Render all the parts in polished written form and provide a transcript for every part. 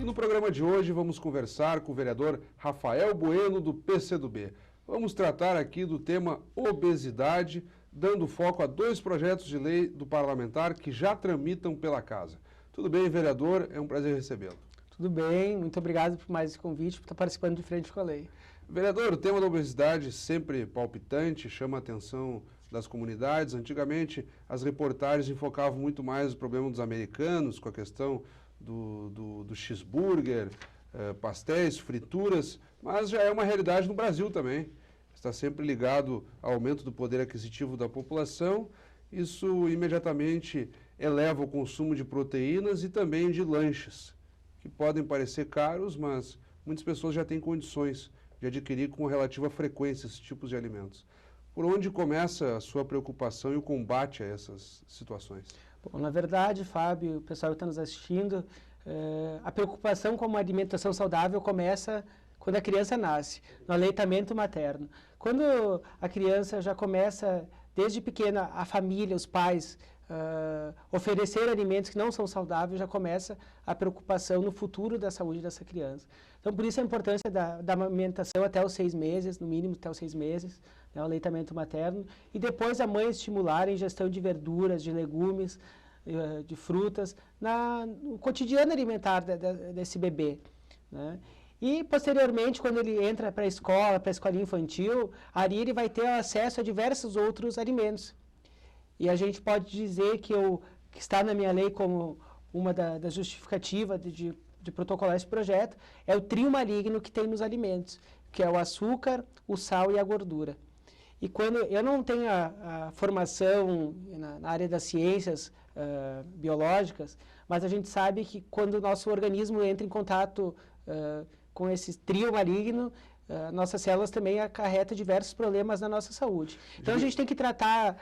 no programa de hoje vamos conversar com o vereador Rafael Bueno, do PCdoB. Vamos tratar aqui do tema obesidade, dando foco a 2 projetos de lei do parlamentar que já tramitam pela casa. Tudo bem, vereador? É um prazer recebê-lo. Tudo bem, muito obrigado por mais esse convite, por estar participando de frente com a lei. Vereador, o tema da obesidade sempre palpitante, chama a atenção das comunidades. Antigamente, as reportagens enfocavam muito mais o problema dos americanos, com a questão do cheeseburger, pastéis, frituras, mas já é uma realidade no Brasil também. Está sempre ligado ao aumento do poder aquisitivo da população. Isso imediatamente eleva o consumo de proteínas e também de lanches, que podem parecer caros, mas muitas pessoas já têm condições de adquirir com relativa frequência esses tipos de alimentos. Por onde começa a sua preocupação e o combate a essas situações? Bom, na verdade, Fábio, o pessoal que está nos assistindo, a preocupação com uma alimentação saudável começa quando a criança nasce, no aleitamento materno. Quando a criança já começa, desde pequena, a família, os pais, oferecer alimentos que não são saudáveis, já começa a preocupação no futuro da saúde dessa criança. Então, por isso a importância da amamentação até os 6 meses, no mínimo até os 6 meses, né, o aleitamento materno, e depois a mãe estimular a ingestão de verduras, de legumes, de frutas, no cotidiano alimentar desse bebê, né? E, posteriormente, quando ele entra para a escolinha infantil, ali ele vai ter acesso a diversos outros alimentos. E a gente pode dizer que está na minha lei como uma da justificativa de protocolar esse projeto, é o trio maligno que tem nos alimentos, que é o açúcar, o sal e a gordura. E quando eu não tenho a formação na área das ciências biológicas, mas a gente sabe que quando o nosso organismo entra em contato com esse trio maligno, nossas células também acarretam diversos problemas na nossa saúde. Então a gente tem que tratar,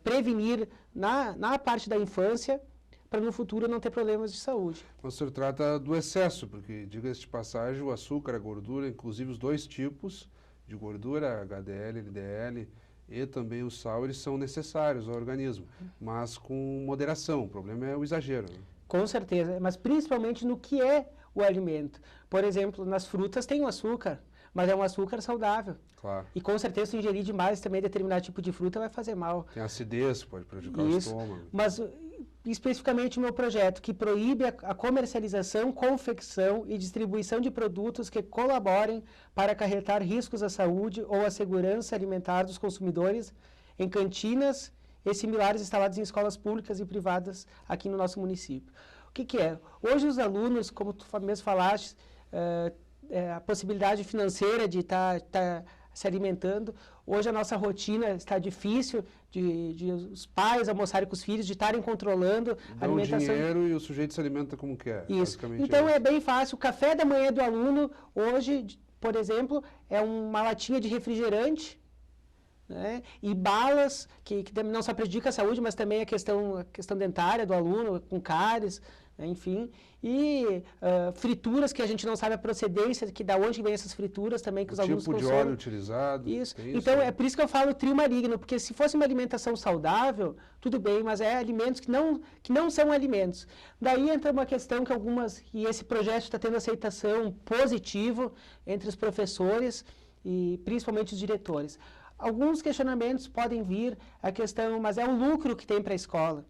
prevenir na parte da infância, para no futuro não ter problemas de saúde. O senhor trata do excesso, porque, diga-se de passagem, o açúcar, a gordura, inclusive os 2 tipos de gordura, HDL, LDL, e também o sal, eles são necessários ao organismo, mas com moderação. O problema é o exagero, né? Com certeza, mas principalmente no que é o alimento. Por exemplo, nas frutas tem o açúcar, mas é um açúcar saudável. Claro. E com certeza se ingerir demais também determinado tipo de fruta vai fazer mal. Tem acidez, pode prejudicar o estômago. Mas especificamente o meu projeto, que proíbe a comercialização, confecção e distribuição de produtos que colaborem para acarretar riscos à saúde ou à segurança alimentar dos consumidores em cantinas e similares instaladas em escolas públicas e privadas aqui no nosso município. O que é? Hoje os alunos, como tu mesmo falaste, a possibilidade financeira de estar se alimentando. Hoje a nossa rotina está difícil de os pais almoçarem com os filhos, de estarem controlando a alimentação. Dão dinheiro e o sujeito se alimenta como quer. Isso. Então é bem fácil. O café da manhã do aluno hoje, por exemplo, é uma latinha de refrigerante, né? E balas, que não só prejudica a saúde, mas também a questão dentária do aluno, com cáries, né? Enfim. E frituras que a gente não sabe a procedência, que da onde vem essas frituras também, que os alunos consomem. Tipo de óleo utilizado. Isso. Então, é por isso que eu falo trio maligno, porque se fosse uma alimentação saudável, tudo bem, mas é alimentos que não são alimentos. Daí entra uma questão e esse projeto está tendo aceitação positiva entre os professores e principalmente os diretores. Alguns questionamentos podem vir, mas é o lucro que tem para a escola,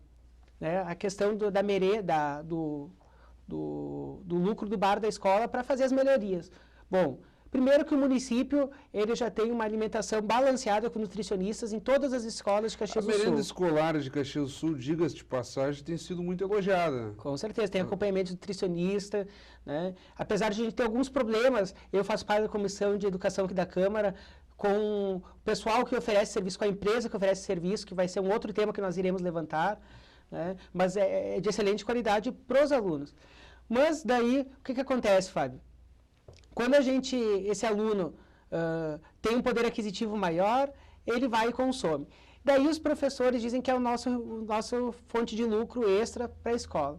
né? A questão da merenda, do lucro do bar da escola para fazer as melhorias. Bom, primeiro que o município ele já tem uma alimentação balanceada com nutricionistas em todas as escolas de Caxias do Sul. A merenda escolar de Caxias do Sul, diga-se de passagem, tem sido muito elogiada. Com certeza, tem acompanhamento de nutricionista, né? Apesar de a gente ter alguns problemas, eu faço parte da Comissão de Educação aqui da Câmara, com o pessoal que oferece serviço, com a empresa que oferece serviço, que vai ser um outro tema que nós iremos levantar, né? Mas é de excelente qualidade para os alunos. Mas daí, o que acontece, Fábio? Quando esse aluno tem um poder aquisitivo maior, ele vai e consome. Daí os professores dizem que é o nosso fonte de lucro extra para a escola.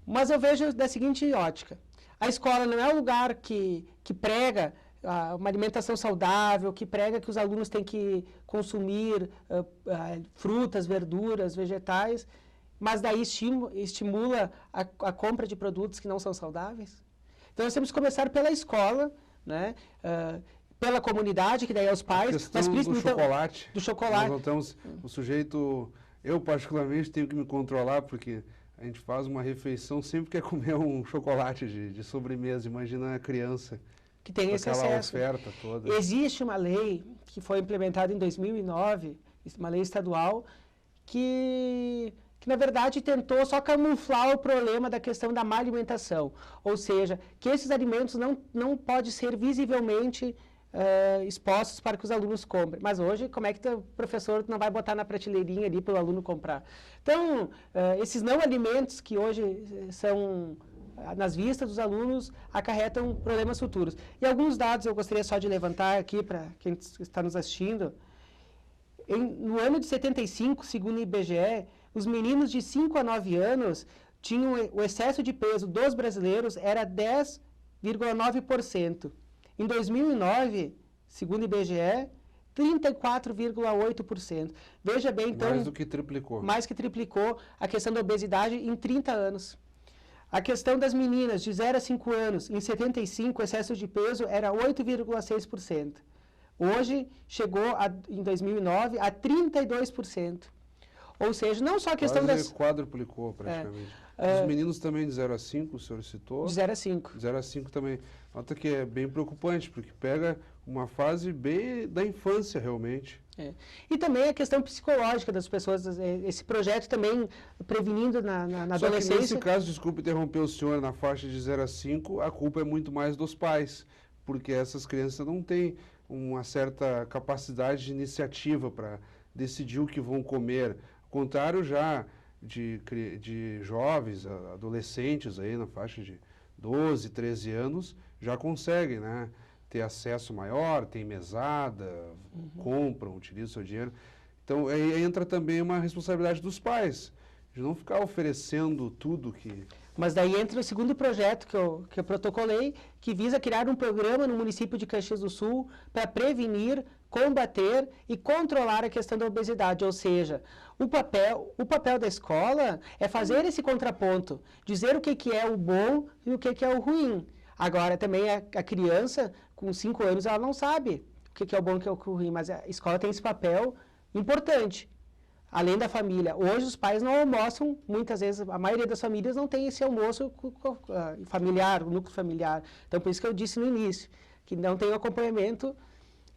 Mas eu vejo da seguinte ótica: a escola não é um lugar que prega uma alimentação saudável, que prega que os alunos têm que consumir frutas, verduras, vegetais, mas daí estimula a compra de produtos que não são saudáveis? Então, nós temos que começar pela escola, né? Pela comunidade, que daí é os pais. A questão do chocolate. Do chocolate. Nós notamos, o sujeito, eu particularmente tenho que me controlar, porque a gente faz uma refeição, sempre quer comer um chocolate de sobremesa. Imagina a criança que tem esse aquela acesso. oferta toda. Existe uma lei que foi implementada em 2009, uma lei estadual, que na verdade tentou só camuflar o problema da questão da má alimentação. Ou seja, que esses alimentos não podem ser visivelmente expostos para que os alunos comprem. Mas hoje, como é que o professor não vai botar na prateleirinha ali para o aluno comprar? Então, esses não alimentos que hoje são nas vistas dos alunos acarretam problemas futuros. E alguns dados eu gostaria só de levantar aqui para quem está nos assistindo. No ano de 75, segundo o IBGE, os meninos de 5 a 9 anos tinham o excesso de peso dos brasileiros era 10,9%. Em 2009, segundo o IBGE, 34,8%. Veja bem, então... Mais do que triplicou. Mais que triplicou a questão da obesidade em 30 anos. A questão das meninas de 0 a 5 anos, em 75, o excesso de peso era 8,6%. Hoje, chegou, em 2009, a 32%. Ou seja, não só a questão Quase quadruplicou, praticamente. Os meninos também de 0 a 5, o senhor citou? De 0 a 5. De 0 a 5 também. Nota que é bem preocupante, porque pega uma fase bem da infância, realmente. E também a questão psicológica das pessoas, esse projeto também prevenindo na adolescência. Só que nesse caso, desculpe interromper o senhor, na faixa de 0 a 5, a culpa é muito mais dos pais, porque essas crianças não têm uma certa capacidade de iniciativa para decidir o que vão comer. Ao contrário já de jovens, adolescentes aí na faixa de 12, 13 anos, já conseguem, né, ter acesso maior, tem mesada, compram, utilizam o seu dinheiro. Então, aí entra também uma responsabilidade dos pais, de não ficar oferecendo tudo que... Mas daí entra o segundo projeto que eu protocolei, que visa criar um programa no município de Caxias do Sul para prevenir, combater e controlar a questão da obesidade. Ou seja, o papel da escola é fazer esse contraponto, dizer o que é o bom e o que é o ruim. Agora, também a criança, com 5 anos, ela não sabe o que é o bom e o que é o ruim, mas a escola tem esse papel importante. Além da família. Hoje os pais não almoçam, muitas vezes, a maioria das famílias não tem esse almoço familiar, o núcleo familiar. Então, por isso que eu disse no início, que não tem o acompanhamento.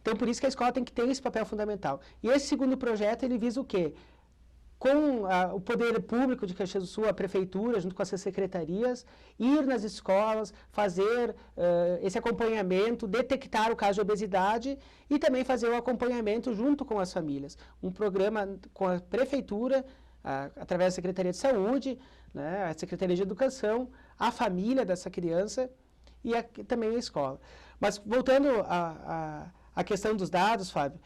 Então, por isso que a escola tem que ter esse papel fundamental. E esse segundo projeto, ele visa o quê? Com o poder público de Caxias do Sul, a prefeitura, junto com essas secretarias, ir nas escolas, fazer esse acompanhamento, detectar o caso de obesidade e também fazer o acompanhamento junto com as famílias. Um programa com a prefeitura, através da Secretaria de Saúde, né, a Secretaria de Educação, a família dessa criança e também a escola. Mas voltando à questão dos dados, Fábio,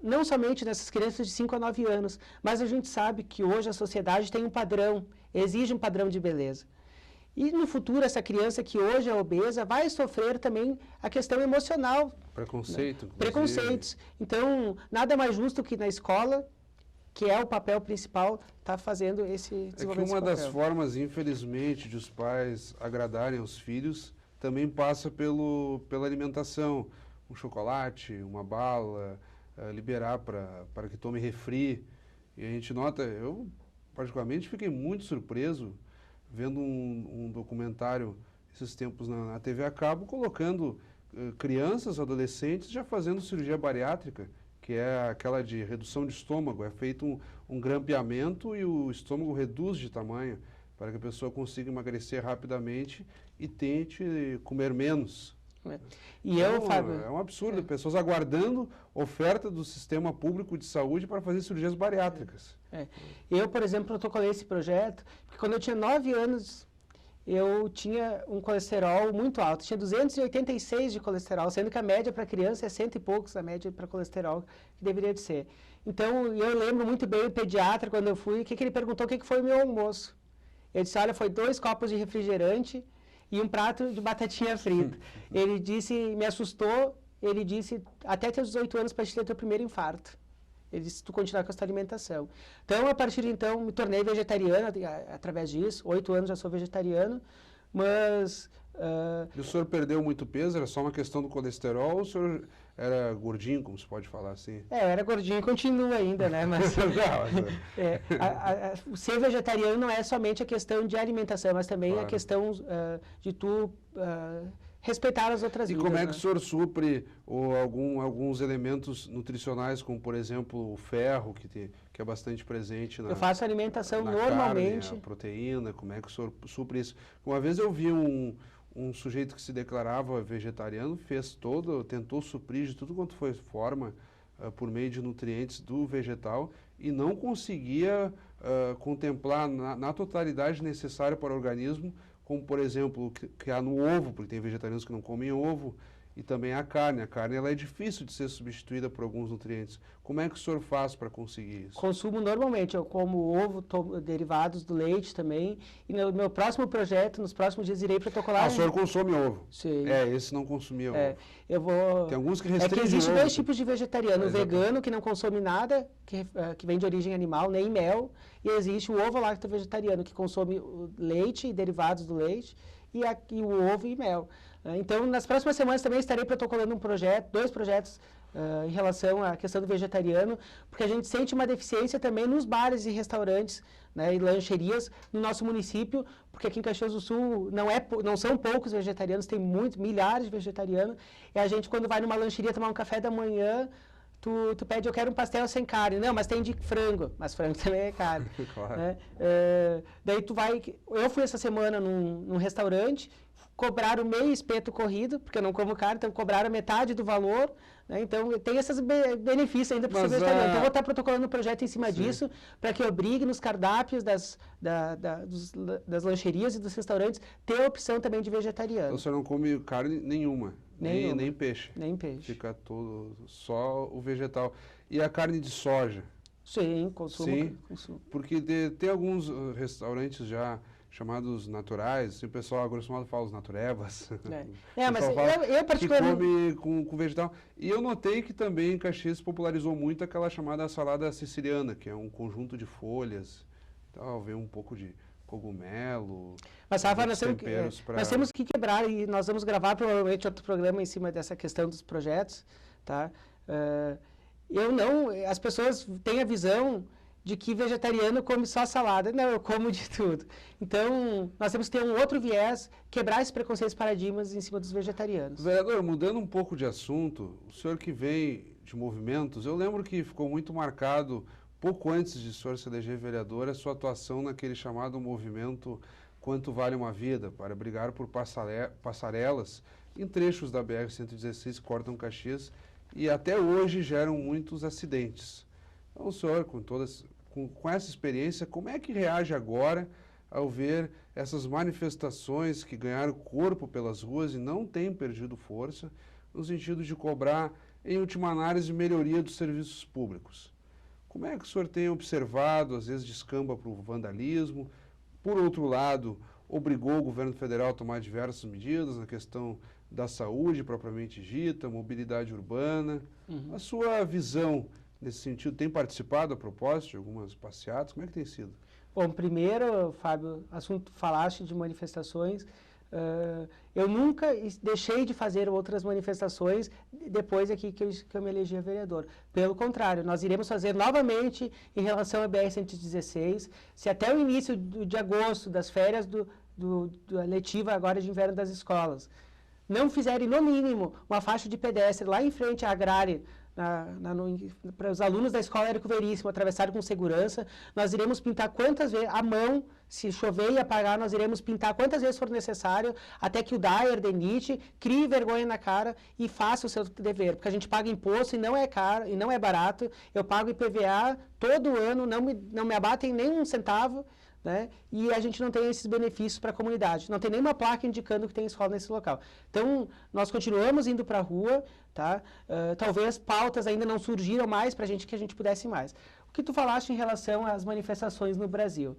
não somente nessas crianças de 5 a 9 anos, mas a gente sabe que hoje a sociedade tem um padrão, exige um padrão de beleza. E no futuro, essa criança que hoje é obesa vai sofrer também a questão emocional. Preconceito, né? Preconceitos. Então, nada mais justo que na escola, que é o papel principal, estar fazendo esse desenvolvimento. É que uma das formas, infelizmente, de os pais agradarem aos filhos também passa pela alimentação. Um chocolate, uma bala, liberar para que tome refri. E a gente nota, eu particularmente fiquei muito surpreso vendo um documentário esses tempos na TV a cabo, colocando crianças, adolescentes já fazendo cirurgia bariátrica, que é aquela de redução de estômago. É feito um grampeamento e o estômago reduz de tamanho para que a pessoa consiga emagrecer rapidamente e tente comer menos. E Fábio, é um absurdo, pessoas aguardando oferta do sistema público de saúde para fazer cirurgias bariátricas. Eu, por exemplo, protocolei esse projeto, porque quando eu tinha 9 anos, eu tinha um colesterol muito alto, tinha 286 de colesterol, sendo que a média para criança é 100 e poucos, a média para colesterol que deveria de ser. Então, eu lembro muito bem o pediatra, quando eu fui, que ele perguntou o que foi o meu almoço. Eu disse, olha, foi 2 copos de refrigerante e um prato de batatinha frita. Ele disse, me assustou, ele disse, até teus 18 anos para te ter teu primeiro infarto. se tu continuar com a tua alimentação. Então, a partir de então, me tornei vegetariano através disso. 8 anos já sou vegetariano, mas... E o senhor perdeu muito peso? Era só uma questão do colesterol ou o senhor era gordinho, como se pode falar assim? Eu era gordinho e continuo ainda, né? Mas, ser vegetariano não é somente a questão de alimentação, mas também a questão de tu respeitar as outras vidas. E como é que o senhor supre alguns elementos nutricionais, como por exemplo o ferro, que é bastante presente na Eu faço alimentação na normalmente. carne, a proteína, como é que o senhor supre isso? Uma vez eu vi um sujeito que se declarava vegetariano, tentou suprir de tudo quanto foi forma, por meio de nutrientes do vegetal, e não conseguia contemplar na totalidade necessária para o organismo, como por exemplo, que há no ovo, porque tem vegetarianos que não comem ovo, e também a carne. A carne ela é difícil de ser substituída por alguns nutrientes. Como é que o senhor faz para conseguir isso? Consumo normalmente, eu como ovo, derivados do leite também, e no meu próximo projeto, nos próximos dias, irei protocolar... O senhor consome ovo? Sim. Esse não consumia ovo. Eu vou... Tem alguns que restringem existem ovo. 2 tipos de vegetariano, o vegano, que não consome nada, que vem de origem animal, nem mel, e existe o ovo-lacto vegetariano, que consome leite e derivados do leite, e o ovo e mel. Então, nas próximas semanas também estarei protocolando 2 projetos em relação à questão do vegetariano, porque a gente sente uma deficiência também nos bares e restaurantes, né, e lancherias no nosso município, porque aqui em Caxias do Sul não são poucos vegetarianos, tem milhares de vegetarianos, e a gente quando vai numa lancheria tomar um café da manhã, tu pede, eu quero um pastel sem carne. Não, mas tem de frango. Mas frango também é carne. Claro. Né? Daí tu vai... Eu fui essa semana num restaurante, cobraram meio espeto corrido, porque eu não como carne, então cobraram metade do valor. Né? Então, tem esses benefícios ainda para ser vegetariano. Então, eu vou estar protocolando um projeto em cima disso, para que obrigue nos cardápios das lancherias e dos restaurantes ter a opção também de vegetariano. Então, o senhor não come carne nenhuma? Nem peixe? Nem peixe. Fica só o vegetal. E a carne de soja? Sim, consumo. Porque tem alguns restaurantes já chamados naturais, assim, o pessoal, grosso modo, fala os naturebas. Mas eu particularmente... Que come com vegetal. E eu notei que também em Caxias popularizou muito aquela chamada salada siciliana, que é um conjunto de folhas, talvez um pouco de cogumelo. Mas, Rafa, nós temos que quebrar, e nós vamos gravar provavelmente outro programa em cima dessa questão dos projetos, tá? As pessoas têm a visão de que vegetariano come só salada. Não, eu como de tudo. Então, nós temos que ter um outro viés, quebrar esses preconceitos, paradigmas em cima dos vegetarianos. Vereador, mudando um pouco de assunto, o senhor que vem de movimentos, eu lembro que ficou muito marcado, pouco antes de o senhor se eleger vereador, a sua atuação naquele chamado movimento Quanto Vale uma Vida, para brigar por passarelas em trechos da BR-116 que cortam Caxias e até hoje geram muitos acidentes. Então, o senhor, com essa experiência, como é que reage agora ao ver essas manifestações que ganharam corpo pelas ruas e não têm perdido força, no sentido de cobrar, em última análise, melhoria dos serviços públicos? Como é que o senhor tem observado, às vezes descamba para o vandalismo? Por outro lado, obrigou o governo federal a tomar diversas medidas na questão da saúde propriamente dita, mobilidade urbana. A sua visão nesse sentido, tem participado a propósito de algumas passeatas? Como é que tem sido? Bom, primeiro, Fábio, falaste de manifestações. Eu nunca deixei de fazer outras manifestações depois aqui que eu me elegi a vereador. Pelo contrário, nós iremos fazer novamente em relação à BR-116. Se até o início de agosto, das férias da letiva agora de inverno das escolas, não fizerem, no mínimo, uma faixa de pedestre lá em frente à agrária, para os alunos da escola Érico Veríssimo atravessarem com segurança, nós iremos pintar quantas vezes, à mão, se chover e apagar, nós iremos pintar quantas vezes for necessário, até que o DAER, DENIT, crie vergonha na cara e faça o seu dever, porque a gente paga imposto e não é caro, e não é barato, eu pago IPVA todo ano, não me abatem nem um centavo, né? E a gente não tem esses benefícios para a comunidade. Não tem nenhuma placa indicando que tem escola nesse local. Então, nós continuamos indo para a rua, tá? Talvez pautas ainda não surgiram mais para a gente que a gente pudesse mais. O que tu falaste em relação às manifestações no Brasil?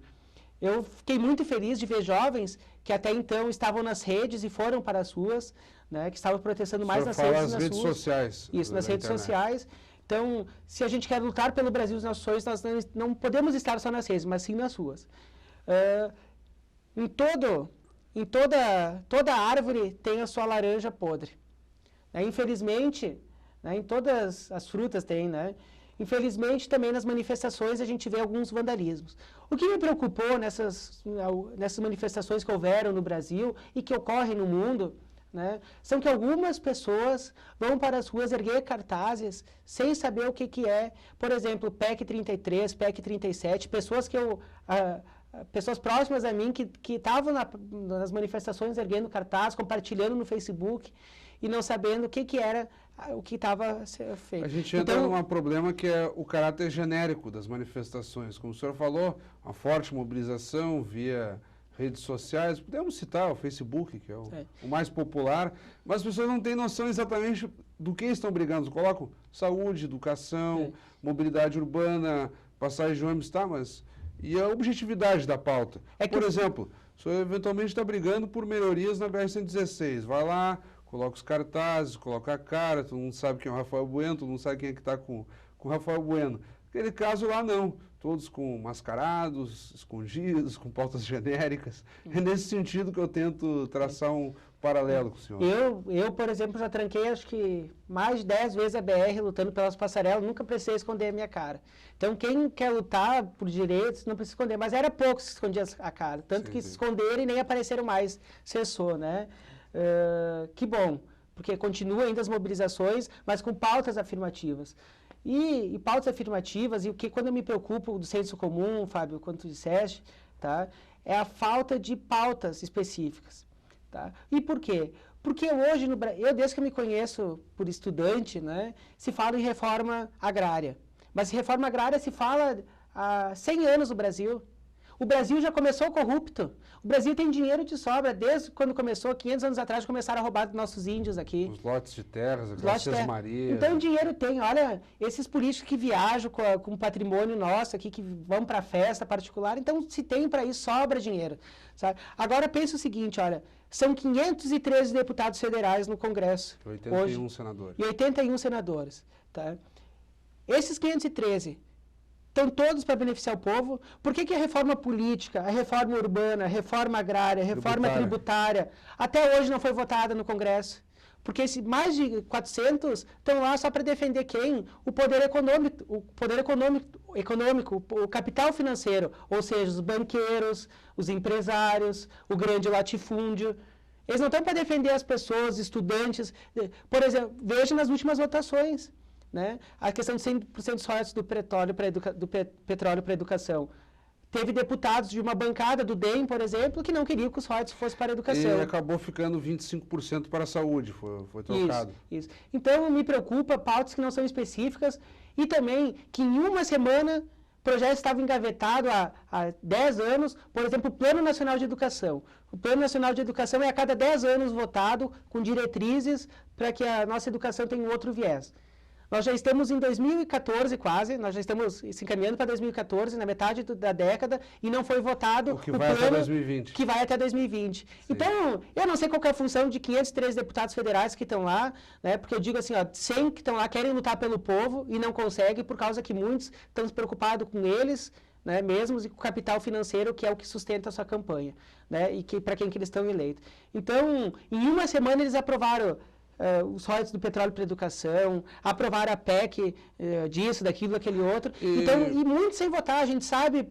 Eu fiquei muito feliz de ver jovens que até então estavam nas redes e foram para as ruas, né? Que estavam protestando mais nas redes sociais. Isso, nas redes sociais. Então, se a gente quer lutar pelo Brasil e os nossos sonhos, nós não podemos estar só nas redes, mas sim nas ruas. Toda árvore tem a sua laranja podre. Infelizmente, em todas as frutas tem, infelizmente também nas manifestações a gente vê alguns vandalismos. O que me preocupou nessas manifestações que houveram no Brasil e que ocorrem no mundo, são que algumas pessoas vão para as ruas erguer cartazes sem saber o que é, por exemplo, PEC 33, PEC 37, pessoas próximas a mim que estavam nas manifestações erguendo cartazes, compartilhando no Facebook e não sabendo o que era o que estava sendo feito. A gente entra num problema que é o caráter genérico das manifestações. Como o senhor falou, uma forte mobilização via redes sociais, podemos citar o Facebook, que é o mais popular, mas as pessoas não têm noção exatamente do que estão brigando. Colocam saúde, educação, mobilidade urbana, passagem de ônibus, mas... E a objetividade da pauta. Por exemplo, o senhor eventualmente está brigando por melhorias na BR-116. Vai lá, coloca os cartazes, coloca a cara, todo mundo sabe quem é o Rafael Bueno, todo mundo sabe quem é que está com o Rafael Bueno. Aquele caso lá não, todos com mascarados, escondidos, com pautas genéricas. É nesse sentido que eu tento traçar um paralelo com o senhor. Eu, por exemplo, já tranquei acho que mais de 10 vezes a BR lutando pelas passarelas, nunca precisei esconder a minha cara. Então, quem quer lutar por direitos não precisa esconder, mas era poucos que escondiam a cara, tanto que se esconderam e nem apareceram mais, cessou, que bom, porque continua ainda as mobilizações, mas com pautas afirmativas. E pautas afirmativas, quando eu me preocupo do senso comum, Fábio, quando tu disseste, é a falta de pautas específicas. E por quê? Porque hoje, desde que eu me conheço por estudante, se fala em reforma agrária. Mas reforma agrária se fala há 100 anos no Brasil. O Brasil já começou corrupto. O Brasil tem dinheiro de sobra. Desde quando começou, 500 anos atrás, começaram a roubar dos nossos índios aqui. Os lotes de terras, as sesmarias. Então, dinheiro tem. Olha, esses políticos que viajam com o patrimônio nosso aqui, que vão para festa particular. Então, se tem para isso, sobra dinheiro. Sabe? Agora, pensa o seguinte, olha. São 513 deputados federais no Congresso. 81 hoje, senadores. E 81 senadores. Esses 513... estão todos para beneficiar o povo. Por que a reforma política, a reforma urbana, a reforma agrária, a reforma tributária, até hoje não foi votada no Congresso? Porque mais de 400 estão lá só para defender quem? O poder econômico, o capital financeiro, ou seja, os banqueiros, os empresários, o grande latifúndio. Eles não estão para defender as pessoas, estudantes. Por exemplo, veja nas últimas votações. A questão de 100% dos royalties do petróleo para a educação. Teve deputados de uma bancada do DEM, por exemplo, que não queriam que os royalties fossem para a educação. E acabou ficando 25% para a saúde, foi trocado. Isso. Então, me preocupa pautas que não são específicas e também que em uma semana projetos estavam engavetados há 10 anos, por exemplo, o Plano Nacional de Educação. O Plano Nacional de Educação é a cada 10 anos votado com diretrizes para que a nossa educação tenha um outro viés. Nós já estamos em 2014 quase, nós já estamos se encaminhando para 2014, na metade da década, e não foi votado o plano até 2020. Que vai até 2020. Sim. Então, eu não sei qual é a função de 503 deputados federais que estão lá, porque eu digo assim, 100 que estão lá querem lutar pelo povo e não conseguem por causa que muitos estão preocupados com eles, mesmos e com o capital financeiro, que é o que sustenta a sua campanha, e que para quem que eles estão eleitos. Então, em uma semana eles aprovaram os royalties do petróleo para a educação, aprovaram a PEC disso, daquilo, daquele outro. Então, e muito sem votar. A gente sabe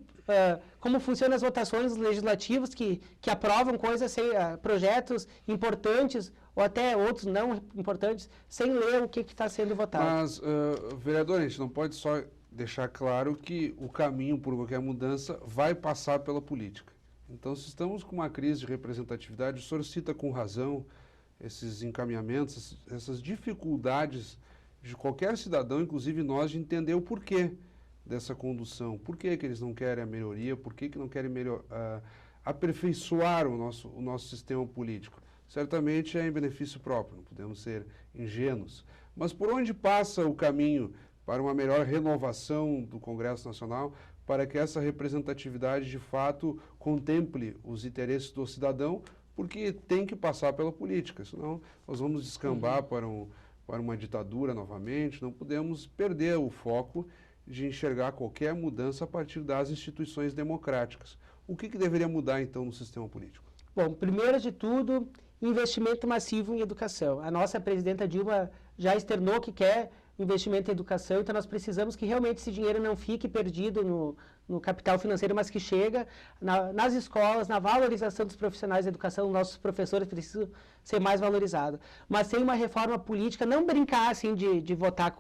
como funcionam as votações legislativas que aprovam coisas, projetos importantes, ou até outros não importantes, sem ler o que está sendo votado. Mas, vereador, a gente não pode só deixar claro que o caminho por qualquer mudança vai passar pela política. Então, se estamos com uma crise de representatividade, o senhor cita com razão esses encaminhamentos, essas dificuldades de qualquer cidadão, inclusive nós, de entender o porquê dessa condução, por que eles não querem a melhoria, por que não querem aperfeiçoar o nosso sistema político. Certamente é em benefício próprio, não podemos ser ingênuos. Mas por onde passa o caminho para uma melhor renovação do Congresso Nacional, para que essa representatividade de fato contemple os interesses do cidadão, porque tem que passar pela política, senão nós vamos descambar para para uma ditadura novamente, não podemos perder o foco de enxergar qualquer mudança a partir das instituições democráticas. O que deveria mudar, então, no sistema político? Bom, primeiro de tudo, investimento massivo em educação. A nossa presidenta Dilma já externou que quer investimento em educação, então nós precisamos que realmente esse dinheiro não fique perdido no capital financeiro, mas que chega nas escolas, na valorização dos profissionais da educação, nossos professores precisam ser mais valorizados. Mas sem uma reforma política, não brincar assim de votar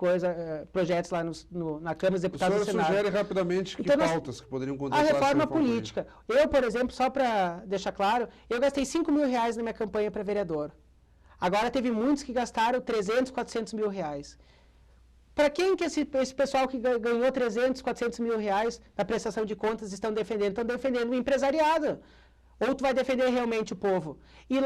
projetos lá na Câmara dos Deputados do Senado. O senhor sugere rapidamente que então, pautas que poderiam contemplar a reforma política. Eu, por exemplo, só para deixar claro, eu gastei R$5 mil na minha campanha para vereador. Agora teve muitos que gastaram 300, 400 mil reais. Para quem que esse pessoal que ganhou 300, 400 mil reais na prestação de contas estão defendendo? Estão defendendo o empresariado. Ou tu vai defender realmente o povo? E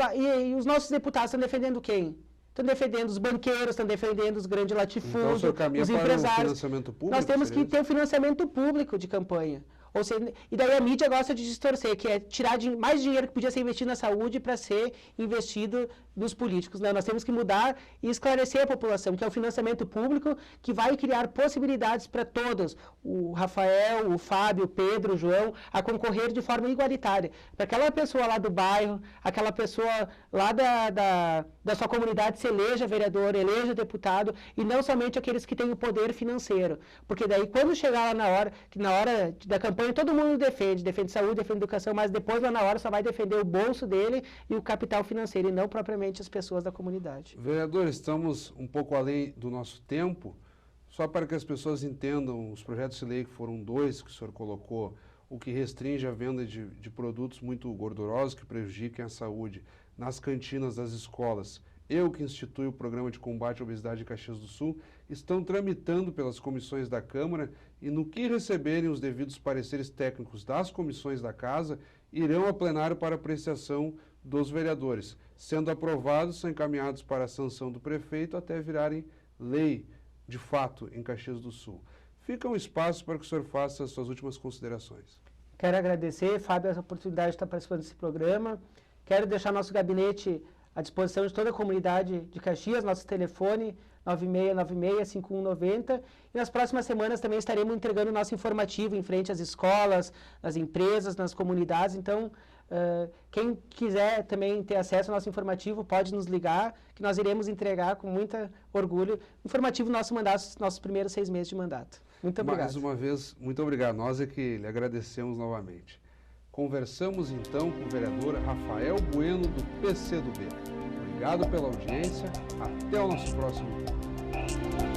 os nossos deputados estão defendendo quem? Estão defendendo os banqueiros, estão defendendo os grandes latifúndios, então, os empresários. Financiamento público, nós temos que ter um financiamento público de campanha. Ou seja, e daí a mídia gosta de distorcer, que é tirar mais dinheiro que podia ser investido na saúde para ser investido nos políticos. Não, nós temos que mudar e esclarecer a população, que é o financiamento público que vai criar possibilidades para todos, o Rafael, o Fábio, o Pedro, o João, a concorrer de forma igualitária. Para aquela pessoa lá do bairro, aquela pessoa lá da sua comunidade se eleja vereador, eleja deputado, e não somente aqueles que têm o poder financeiro. Porque daí, quando chegar lá na hora da campanha, todo mundo defende saúde, defende educação, mas depois lá na hora só vai defender o bolso dele e o capital financeiro, e não propriamente as pessoas da comunidade. Vereador, estamos um pouco além do nosso tempo, só para que as pessoas entendam os projetos de lei que foram 2 que o senhor colocou, o que restringe a venda de produtos muito gordurosos que prejudiquem a saúde nas cantinas das escolas, eu que institui o Programa de Combate à Obesidade em Caxias do Sul, estão tramitando pelas comissões da Câmara e no que receberem os devidos pareceres técnicos das comissões da Casa, irão a plenário para apreciação dos vereadores. Sendo aprovados, são encaminhados para a sanção do prefeito até virarem lei, de fato, em Caxias do Sul. Fica um espaço para que o senhor faça as suas últimas considerações. Quero agradecer, Fábio, essa oportunidade de estar participando desse programa. Quero deixar nosso gabinete à disposição de toda a comunidade de Caxias, nosso telefone 9696-5190. E nas próximas semanas também estaremos entregando o nosso informativo em frente às escolas, nas empresas, nas comunidades. Então, quem quiser também ter acesso ao nosso informativo, pode nos ligar, que nós iremos entregar com muito orgulho. Informativo nosso mandato, nossos primeiros 6 meses de mandato. Muito obrigado. Mais uma vez, muito obrigado. Nós é que lhe agradecemos novamente. Conversamos então com o vereador Rafael Bueno, do PCdoB. Obrigado pela audiência. Até o nosso próximo vídeo.